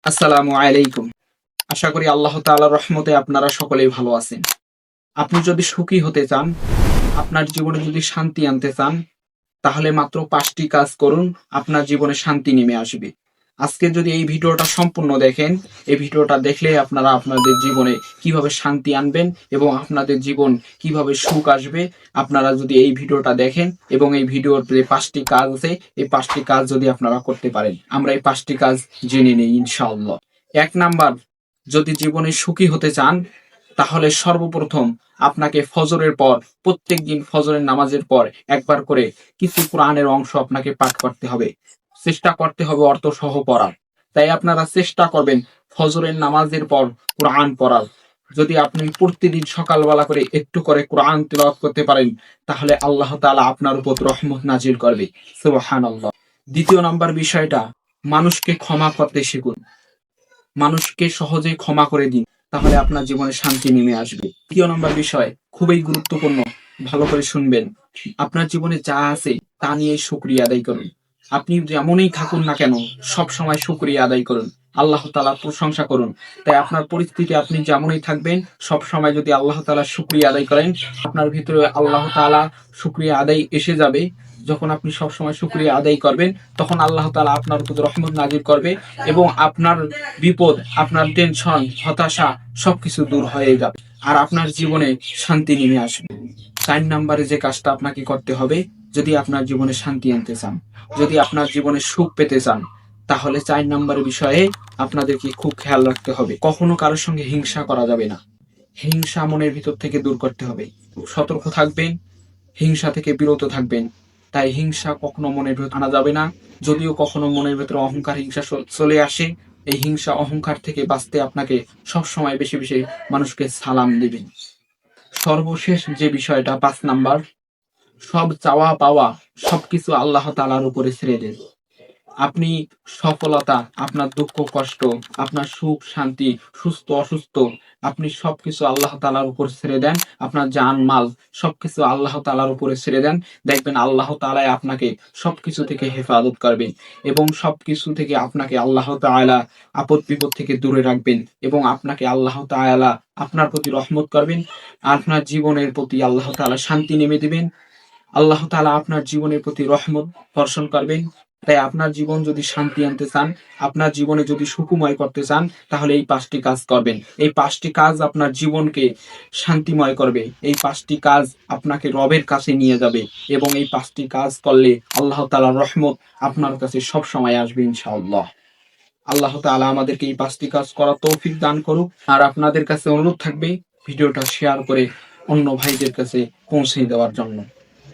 আসসালামু আলাইকুম। আশা করি আল্লাহ তাআলার রহমতে আপনারা সকলেই ভালো আছেন। আপনি যদি সুখী হতে চান, আপনার জীবনে যদি শান্তি আনতে চান, তাহলে মাত্র ৫টি কাজ করুন, আপনার জীবনে শান্তি নেমে আসবে। আজকে যদি এই ভিডিওটা সম্পূর্ণ দেখেন, এই ভিডিওটা দেখলে আপনারা আপনাদের জীবনে কিভাবে শান্তি আনবেন এবং আপনাদের জীবন কিভাবে সুখ আসবে, আপনারা যদি এই ভিডিওটা দেখেন এবং এই ভিডিওর যে ৫টি কাজ আছে, এই ৫টি কাজ যদি আপনারা করতে পারেন। আমরা এই ৫টি কাজ জেনে নেই ইনশাআল্লাহ। ১ নাম্বার, যদি জীবনে সুখী হতে চান, তাহলে সর্বপ্রথম আপনাকে ফজরের পর, প্রত্যেকদিন ফজরের নামাজের পর একবার করে কিছু কোরআনের অংশ আপনাকে পাঠ করতে হবে। চেষ্টা করতে হবে অর্থ সহ পড়ার। তাই আপনারা চেষ্টা করবেন ফজরের নামাজের পর কোরআন পড়ার। যদি আপনি প্রতিদিন সকালবেলা করে একটু করে কোরআন তিলাওয়াত করতে পারেন, তাহলে আল্লাহ তাআলা আপনার উপর রহমত নাজিল করবে। সুবহানাল্লাহ। ২য় নাম্বার বিষয়টা, মানুষকে ক্ষমা করতে শিখুন। মানুষকে সহজেই ক্ষমা করে দিন, তাহলে আপনার জীবনে শান্তি নেমে আসবে। ৩য় নম্বর বিষয় খুবই গুরুত্বপূর্ণ, ভালো করে শুনবেন। আপনার জীবনে যা আছে তা নিয়ে শুকরিয়া আদায় করুন। আপনি যেমনই থাকুন না কেন, সব সময় শুকরিয়া আদায় করুন, আল্লাহ তাআলার প্রশংসা করুন। তাই আপনার পরিস্থিতি আপনি যেমনই থাকবেন, সব সময় যদি আল্লাহ তাআলার শুকরিয়া আদায় করেন, আপনার ভিতরে আল্লাহ তাআলা শুকরিয়া আদায় এসে যাবে। যখন আপনি সবসময় শুকরিয়া আদায় করবেন, তখন আল্লাহ তাআলা আপনার উপর রহমত নাজিল করবে এবং আপনার বিপদ, আপনার টেনশন, হতাশা সবকিছু দূর হয়ে যাবে আর আপনার জীবনে শান্তি নেমে আসবে। ৪ নম্বরে যে কাজটা আপনাকে করতে হবে, যদি আপনার জীবনে শান্তি আনতে চান, যদি আপনার জীবনে সুখ পেতে চান, তাহলে ৪ নম্বরের বিষয়ে আপনাদেরকে খুব খেয়াল রাখতে হবে। কখনো কারোর সঙ্গে হিংসা করা যাবে না। হিংসা মনের ভিতর থেকে দূর করতে হবে। সতর্ক থাকবেন, হিংসা থেকে বিরত থাকবেন। তাই হিংসা কখনো মনের ভেতর আনা যাবে না। যদিও কখনো মনের ভেতরে অহংকার, হিংসা চলে আসে, এই হিংসা অহংকার থেকে বাঁচতে আপনাকে সবসময় বেশি বেশি মানুষকে সালাম দিবেন। সর্বশেষ যে বিষয়টা ৫ নাম্বার, সব চাওয়া পাওয়া সবকিছু আল্লাহ তাআলার উপরে ছেড়ে দেন। আপনি সফলতা, আপনার দুঃখ কষ্ট, আপনার সুখ শান্তি, সুস্থ অসুস্থ, আপনি সবকিছু আল্লাহ তাআলার উপর ছেড়ে দেন। আপনার জান মাল সবকিছু আল্লাহ তাআলার উপরে ছেড়ে দেন। দেখবেন আল্লাহ তাআলাই আপনাকে সবকিছু থেকে হেফাজত করবেন এবং সবকিছু থেকে আপনাকে আল্লাহ তাআলা আপদ বিপদ থেকে দূরে রাখবেন এবং আপনাকে আল্লাহ তাআলা আপনার প্রতি রহমত করবেন। আপনার জীবনের প্রতি আল্লাহ তাআলা শান্তি নেমে দিবেন। আল্লাহ তাআলা আপনার জীবনের প্রতি রহমত বর্ষণ করবেন। তাই আপনার জীবন যদি শান্তি আনতে চান, আপনার জীবনে যদি সুখময় করতে চান, তাহলে এই ৫টি কাজ করবেন। এই ৫টি কাজ আপনার জীবনকে শান্তিময় করবে। এই ৫টি কাজ আপনাকে রবের কাছে নিয়ে যাবে এবং এই ৫টি কাজ করলে আল্লাহ তাআলার রহমত আপনার কাছে সব সময় আসবে ইনশাআল্লাহ। আল্লাহ তাআলা আমাদেরকে এই ৫টি কাজ করার তৌফিক দান করুক। আর আপনাদের কাছে অনুরোধ থাকবে ভিডিওটা শেয়ার করে অন্য ভাইদের কাছে পৌঁছে দেওয়ার জন্য।